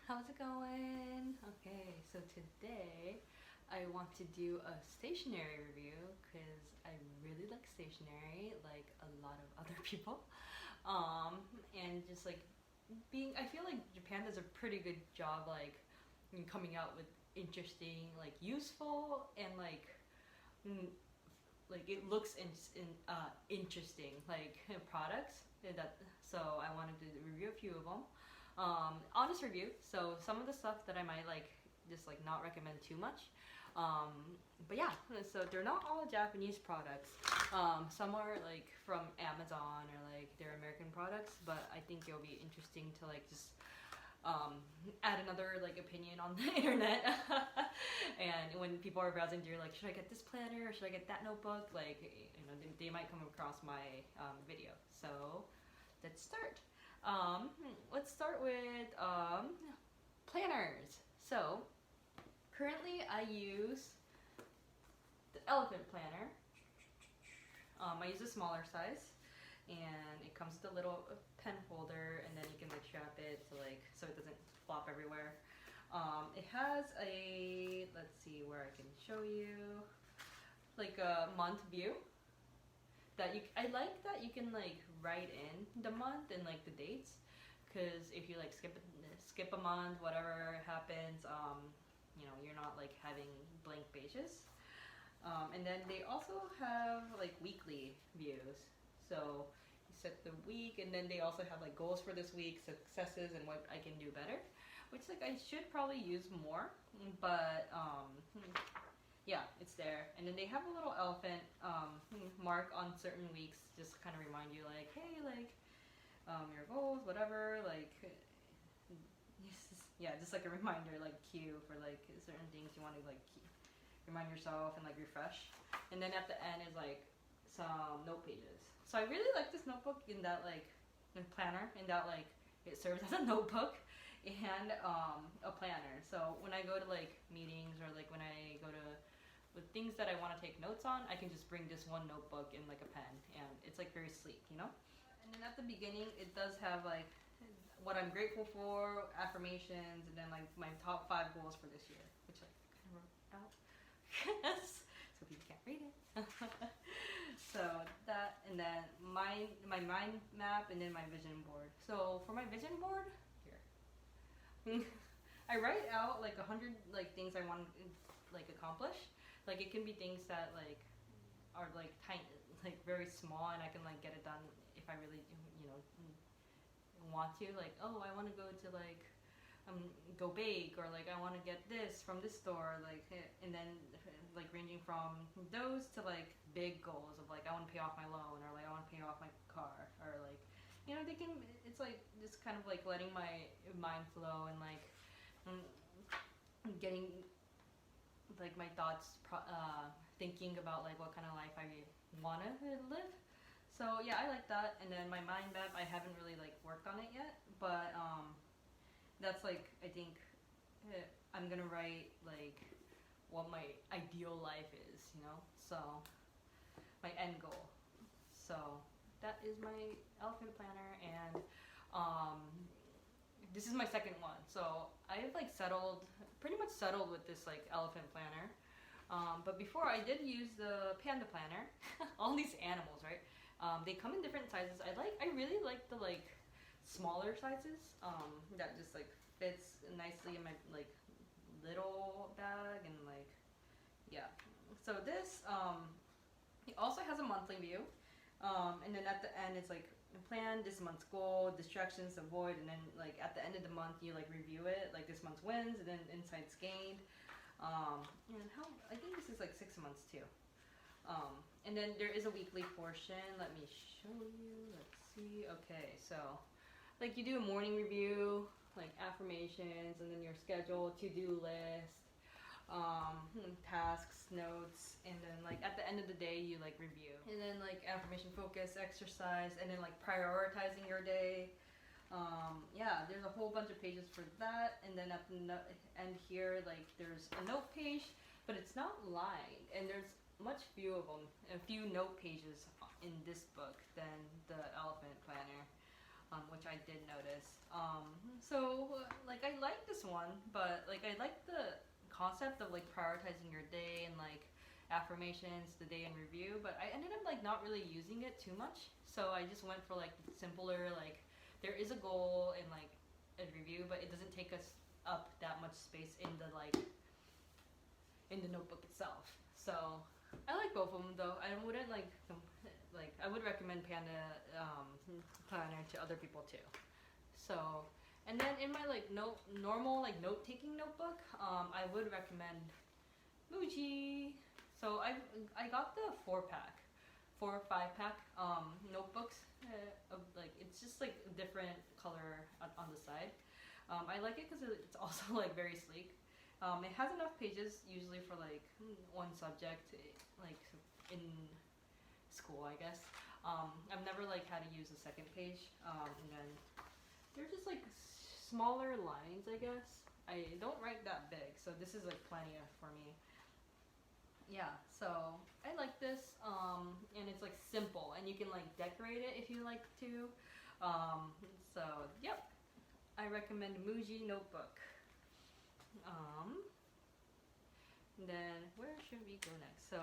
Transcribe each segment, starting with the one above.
how's it going? Okay, so today I want to do a stationery review because I really like stationery, like a lot of other people. And just like I feel like Japan does a pretty good job, like in coming out with interesting, like useful, and mm, like it looks interesting, like products. That so I wanted to review a few of them. Honest review. So some of the stuff that I might like just like not recommend too much. Um, but yeah, so they're not all Japanese products. Some are like from Amazon or like they're American products, but I think it'll be interesting to like just um, add another like opinion on the internet. And when people are browsing through, like, should I get this planner or should I get that notebook? Like, they might come across my video. So let's start. Let's start with planners. So currently I use the elephant planner. I use a smaller size, and it comes with a little pen holder, and then you can like strap it to like so it doesn't flop everywhere. It has a, let's see where I can show you, like a month view. I like that you can like write in the month and like the dates, because if you like skip a month, whatever happens, you're not like having blank pages. And then they also have like weekly views. So you set the week, and then they also have like goals for this week, successes, and what I can do better, which like I should probably use more. But yeah, it's there. And then they have a little elephant mark on certain weeks, just kind of remind you like, hey, like your goals, whatever, like. Yeah, just like a reminder, like cue for like certain things you want to like remind yourself and like refresh. And then at the end is like some note pages. So I really like this notebook in that like planner, in that like it serves as a notebook and a planner. So when I go to like meetings or like when I go to with things that I want to take notes on, I can just bring this one notebook and like a pen, and it's like very sleek, you know. And then at the beginning, it does have like what I'm grateful for, affirmations, and then like my top 5 goals for this year, which like I kind of wrote out. Yes, so people can't read it. So that, and then my mind map, and then my vision board. So for my vision board, here, I write out like 100 like things I want to like accomplish. Like it can be things that like are like tiny, like very small, and I can like get it done if I really want to. Like, oh, I want to go to like go bake, or like I want to get this from this store, like, and then like ranging from those to like big goals of like I want to pay off my loan, or like I want to pay off my car, or like they can, it's like just kind of like letting my mind flow, and like getting like my thoughts thinking about like what kind of life I want to live. So yeah, I like that. And then my mind map, I haven't really like worked on it yet, but that's like, I think I'm gonna write like what my ideal life is, so my end goal. So that is my elephant planner, and this is my second one. So I've like pretty much settled with this like elephant planner. But before, I did use the panda planner. All these animals, right? They come in different sizes. I really like the like smaller sizes. That just like fits nicely in my like little bag, and like, yeah. So this it also has a monthly view, and then at the end it's like plan this month's goal, distractions avoid, and then like at the end of the month you like review it, like this month's wins and then insights gained. And how, I think this is like 6 months too. And then there is a weekly portion. Let me show you. Let's see. Okay, so like you do a morning review, like affirmations, and then your schedule, to-do list, tasks, notes, and then like at the end of the day you like review. And then like affirmation, focus, exercise, and then like prioritizing your day. Yeah, there's a whole bunch of pages for that, and then at the end here, like there's a note page, but it's not lined, and there's much few of them, a few note pages in this book than the elephant planner. which I did notice. So like I like this one, but like I like the concept of like prioritizing your day and like affirmations, the day in review, but I ended up like not really using it too much. So I just went for like simpler, like there is a goal and like a review, but it doesn't take us up that much space in the notebook itself. So I like both of them though. I wouldn't like I would recommend Panda Planner to other people too. So and then in my like normal like note taking notebook, I would recommend Muji. So I got the 4 or 5 pack notebooks. Like it's just like a different color on the side. I like it because it's also like very sleek. It has enough pages usually for like one subject, like in school, I guess. I've never like had to use a second page, and then they're just like smaller lines, I guess. I don't write that big, so this is like plenty for me. Yeah, so I like this, and it's like simple, and you can like decorate it if you like to. So yep, I recommend Muji notebook. Then where should we go next? So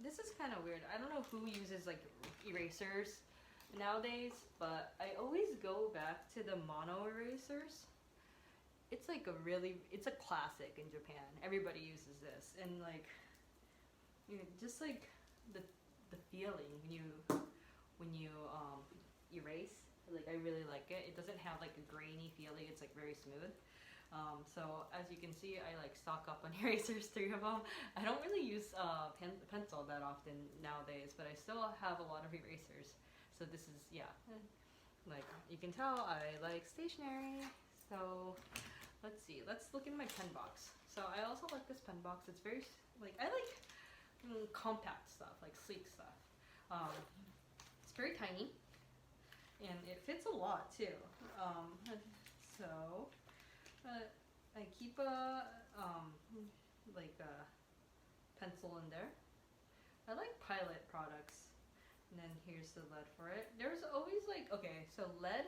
this is kind of weird. I don't know who uses like erasers nowadays, but I always go back to the mono erasers. It's like it's a classic in Japan. Everybody uses this, and like just like the feeling when you erase, like I really like it. It doesn't have like a grainy feeling. It's like very smooth. So as you can see, I like stock up on erasers, 3 of them. I don't really use pencil that often nowadays, but I still have a lot of erasers. So this is, yeah, like you can tell I like stationery. So let's see, let's look in my pen box. So I also like this pen box. It's very, like, I like compact stuff, like sleek stuff. It's very tiny, and it fits a lot too. So I keep a like a pencil in there. I like Pilot products, and then here's the lead for it. There's always like, okay, so lead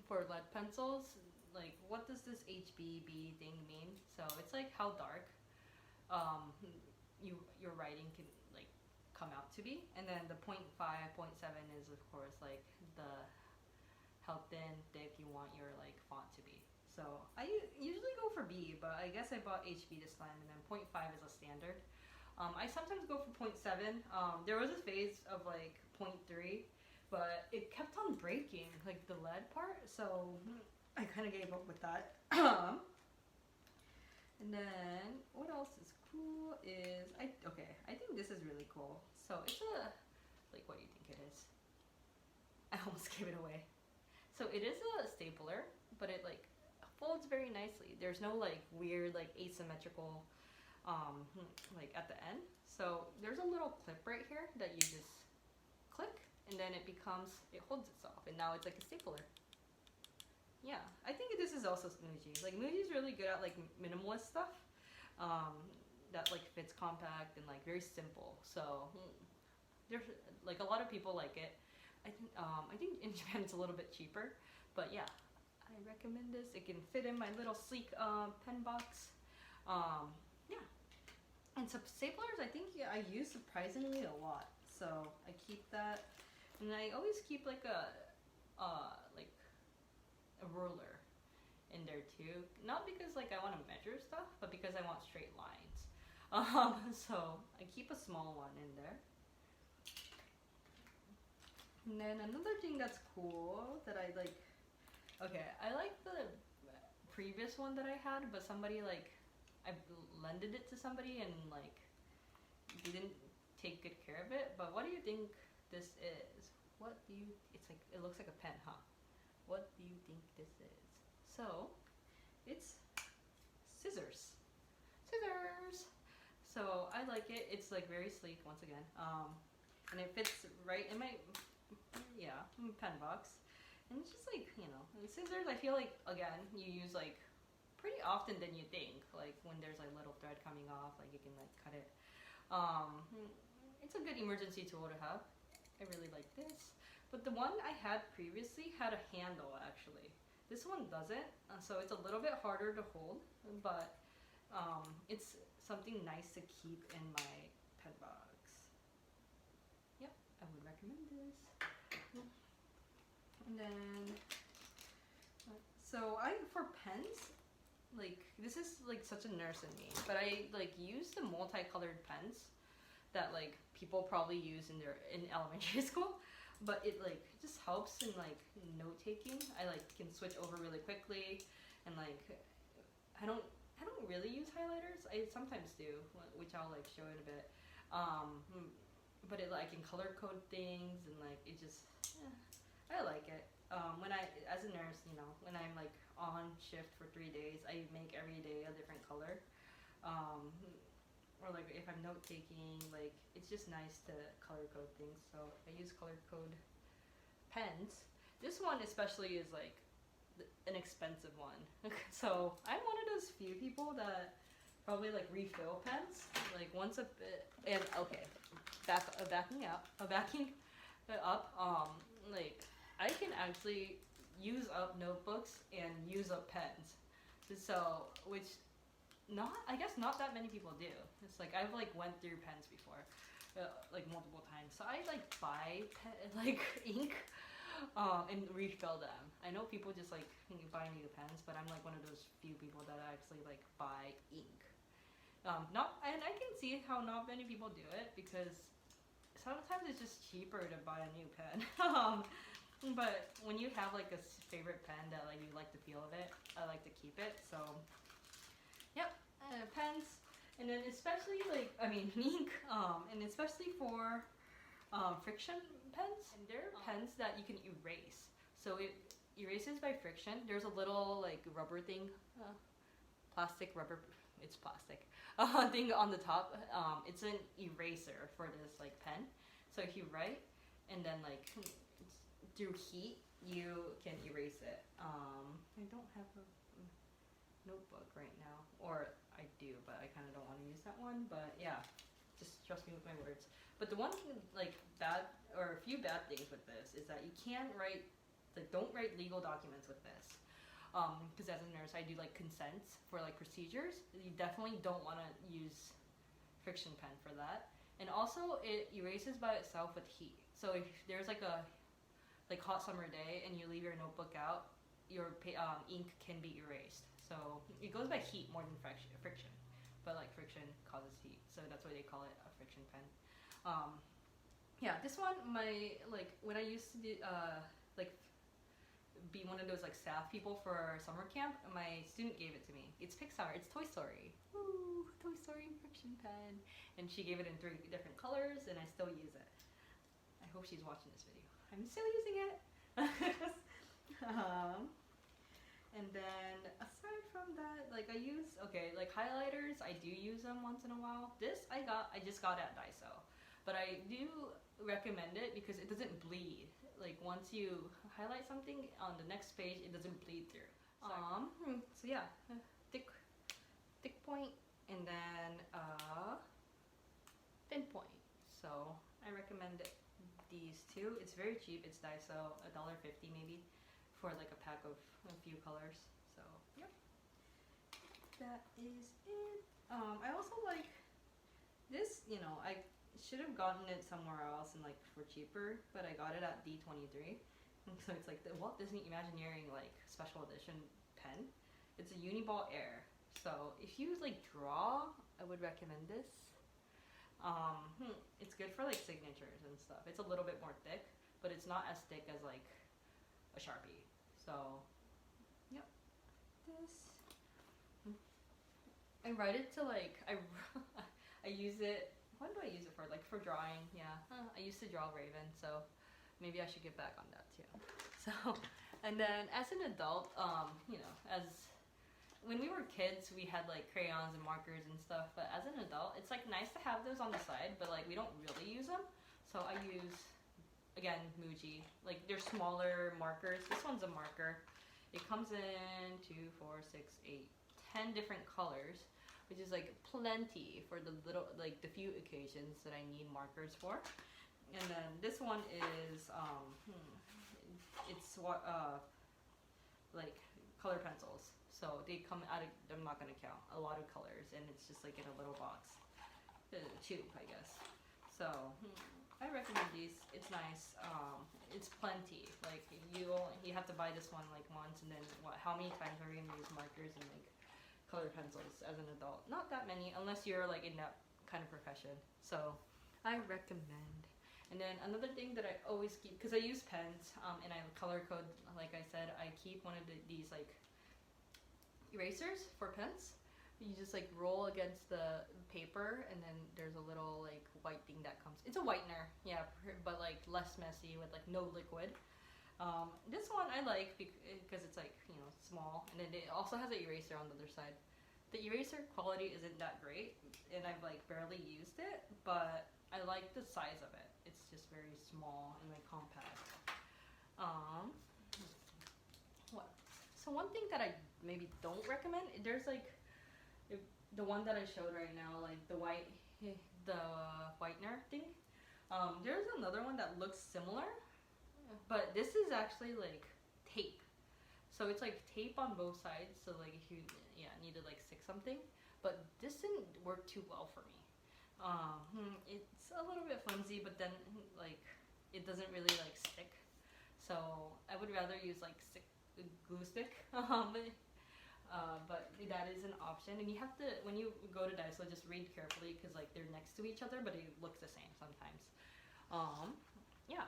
for lead pencils. Like, what does this HBB thing mean? So it's like how dark your writing can like come out to be, and then the 0.5, 0.7 is of course like the how thin, thick you want your like font to be. So I usually go for B, but I guess I bought HB this time, and then 0.5 is a standard. I sometimes go for 0.7. There was a phase of like 0.3, but it kept on breaking, like the lead part, so I kind of gave up with that. And then what else is cool is I think this is really cool. So it's a, like, what do you think it is? I almost gave it away. So it is a stapler, but it like folds very nicely. There's no like weird like asymmetrical like at the end. So there's a little clip right here that you just click, and then it holds itself, and now it's like a stapler. Yeah, I think this is also Muji. Like Muji's really good at like minimalist stuff that like fits compact and like very simple. So there's like a lot of people like it. I think in Japan it's a little bit cheaper, but yeah, I recommend this. It can fit in my little sleek pen box. Yeah, and some staplers I think I use surprisingly a lot. So I keep that, and I always keep like a ruler in there too. Not because like I want to measure stuff, but because I want straight lines. So I keep a small one in there. And then another thing that's cool that I like, okay, I like the previous one that I had, but somebody like, I lended it to somebody and like didn't take good care of it. But what do you think this is? It's like, it looks like a pen, huh? What do you think this is? So, it's scissors. Scissors! So, I like it. It's like very sleek once again. And it fits right in my, pen box. And it's just like, scissors, I feel like, again, you use like pretty often than you think. Like when there's like little thread coming off, like you can like cut it. It's a good emergency tool to have. I really like this. But the one I had previously had a handle actually. This one doesn't, so it's a little bit harder to hold, but it's something nice to keep in my pen box. Yep, I would recommend this. And then, so for pens, like this is like such a nurse in me, but I like use the multicolored pens that like people probably use in elementary school. But it like just helps in like note taking. I like can switch over really quickly, and like I don't really use highlighters. I sometimes do, which I'll like show in a bit. But it like can color code things, and like it just I like it. When I as a nurse, you know, when I'm like on shift for 3 days, I make every day a different color. Or like if I'm note taking, like it's just nice to color code things. So I use color code pens. This one especially is like an expensive one. So I'm one of those few people that probably like refill pens like once a bit. And okay, backing up, like I can actually use up notebooks and use up pens. So which I guess not that many people do. It's like I've like went through pens before, like multiple times. So I like buy like ink, and refill them. I know people just like buy new pens, but I'm like one of those few people that actually like buy ink. And I can see how not many people do it because sometimes it's just cheaper to buy a new pen. But when you have like a favorite pen that like you like the feel of it, I like to keep it. So. Yep, pens, and then especially like ink, and especially for Frixion pens. And there are pens that you can erase. So it erases by friction. There's a little like rubber thing, plastic rubber. It's plastic thing on the top. It's an eraser for this like pen. So if you write, and then like through heat, you can erase it. I don't have a notebook right now, or I do, but I kind of don't want to use that one. But yeah, just trust me with my words. But the one like bad or a few bad things with this is that you can't write don't write legal documents with this, because as a nurse I do like consents for like procedures. You definitely don't want to use Frixion pen for that. And also it erases by itself with heat. So if there's like a hot summer day and you leave your notebook out, your ink can be erased. So it goes by heat more than friction, but like friction causes heat, so that's why they call it a Frixion pen. Yeah, this one, when I used to do, be one of those like staff people for summer camp, my student gave it to me. It's Pixar. It's Toy Story. Woo, Toy Story Frixion pen, and she gave it in 3 different colors, and I still use it. I hope she's watching this video. I'm still using it. And then aside from that, like I use like highlighters. I do use them once in a while. This I just got at Daiso, but I do recommend it because it doesn't bleed. Like once you highlight something on the next page, it doesn't bleed through. So yeah, thick point, and then thin point. So I recommend these two. It's very cheap. It's Daiso, $1.50 maybe, for like a pack of a few colors. So yep, that is it. I also like this. You know, I should have gotten it somewhere else and like for cheaper, but I got it at D23. So it's like the Walt Disney Imagineering like special edition pen. It's a Uniball Air. So if you like draw, I would recommend this. It's good for like signatures and stuff. It's a little bit more thick, but it's not as thick as like a Sharpie. So yep, this. I write it to like I use it. What do I use it for? Like for drawing, yeah. I used to draw Raven, so maybe I should get back on that too. So, and then as an adult, you know, when we were kids, we had like crayons and markers and stuff, but as an adult, it's like nice to have those on the side, but like we don't really use them. So I use, again, Muji. Like they're smaller markers. This one's a marker. It comes in 2, 4, 6, 8, 10 different colors, which is like plenty for the little, like the few occasions that I need markers for. And then this one is it's what like color pencils. So they come out of, I'm not gonna count, a lot of colors, and it's just like in a little box, tube, I guess. So I recommend these. It's nice. It's plenty. Like you have to buy this one like once, and then what? How many times are you gonna use markers and like color pencils as an adult? Not that many, unless you're like in that kind of profession. So I recommend. And then another thing that I always keep, because I use pens, and I color code, like I said, I keep one of these like erasers for pens. You just like roll against the paper, and then there's a little like white thing that comes. It's a whitener, yeah, but like less messy with like no liquid. This one I like because it's like, you know, small, and then it also has an eraser on the other side. The eraser quality isn't that great, and I've like barely used it, but I like the size of it. It's just very small and like compact. What? So one thing that I maybe don't recommend, there's like the one that I showed right now, like the whitener thing. There's another one that looks similar, but this is actually like tape. So it's like tape on both sides. So like if you need to like stick something, but this didn't work too well for me. It's a little bit flimsy, but then like it doesn't really like stick. So I would rather use like glue stick. But that is an option, and you have to, when you go to Daiso, just read carefully because like they're next to each other, but it looks the same sometimes. Yeah.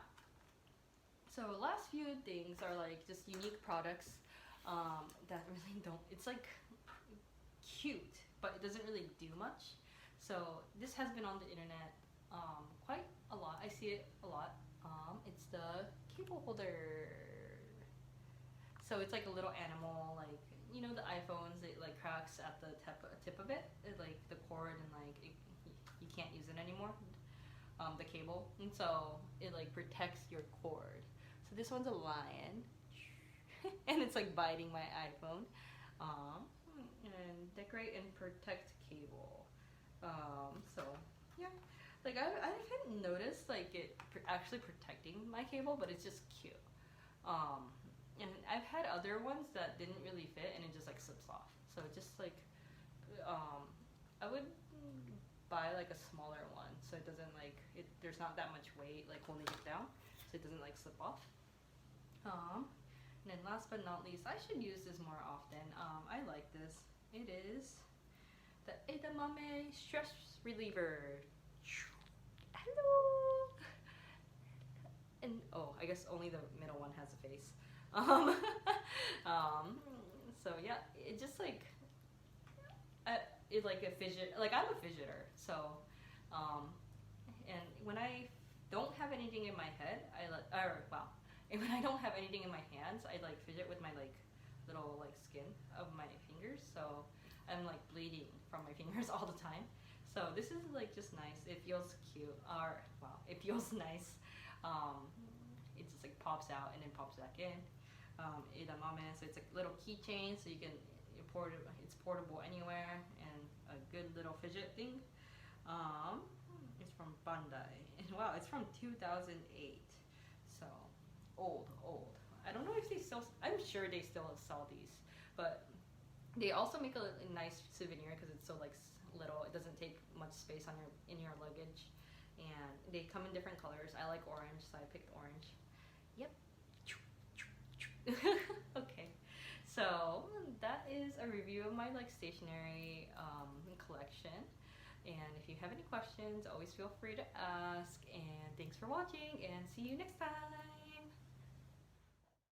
So last few things are like just unique products that really don't. It's like cute, but it doesn't really do much. So this has been on the internet quite a lot. I see it a lot. It's the cable holder. So it's like a little animal, like, you know, the iPhones, it like cracks at the tip of it, like the cord, and like you can't use it anymore, the cable, and so it like protects your cord. So this one's a lion, and it's like biting my iPhone, and decorate and protect cable. So yeah, like I hadn't noticed like it actually protecting my cable, but it's just cute. And I've had other ones that didn't really fit, and it just like slips off. So just like, I would buy like a smaller one, so it doesn't like there's not that much weight like holding it down, so it doesn't like slip off. And then last but not least, I should use this more often. I like this. It is the edamame stress reliever. Hello. And oh, I guess only the middle one has a face. So yeah, it just like it like a fidget. Like I'm a fidgeter, so and when I don't have anything in my head, and when I don't have anything in my hands, I like fidget with my like little like skin of my fingers. So I'm like bleeding from my fingers all the time. So this is like just nice. It feels cute. It feels nice. It just like pops out and then pops back in. Edamame, so it's a little keychain, so you can it's portable anywhere, and a good little fidget thing. It's from Bandai, and wow, it's from 2008, so old. I don't know if they still. I'm sure they still sell these, but they also make a nice souvenir because it's so like little. It doesn't take much space on your luggage, and they come in different colors. I like orange, so I picked orange. Yep. Okay, so that is a review of my like stationery collection, and if you have any questions, always feel free to ask, and thanks for watching, and see you next time.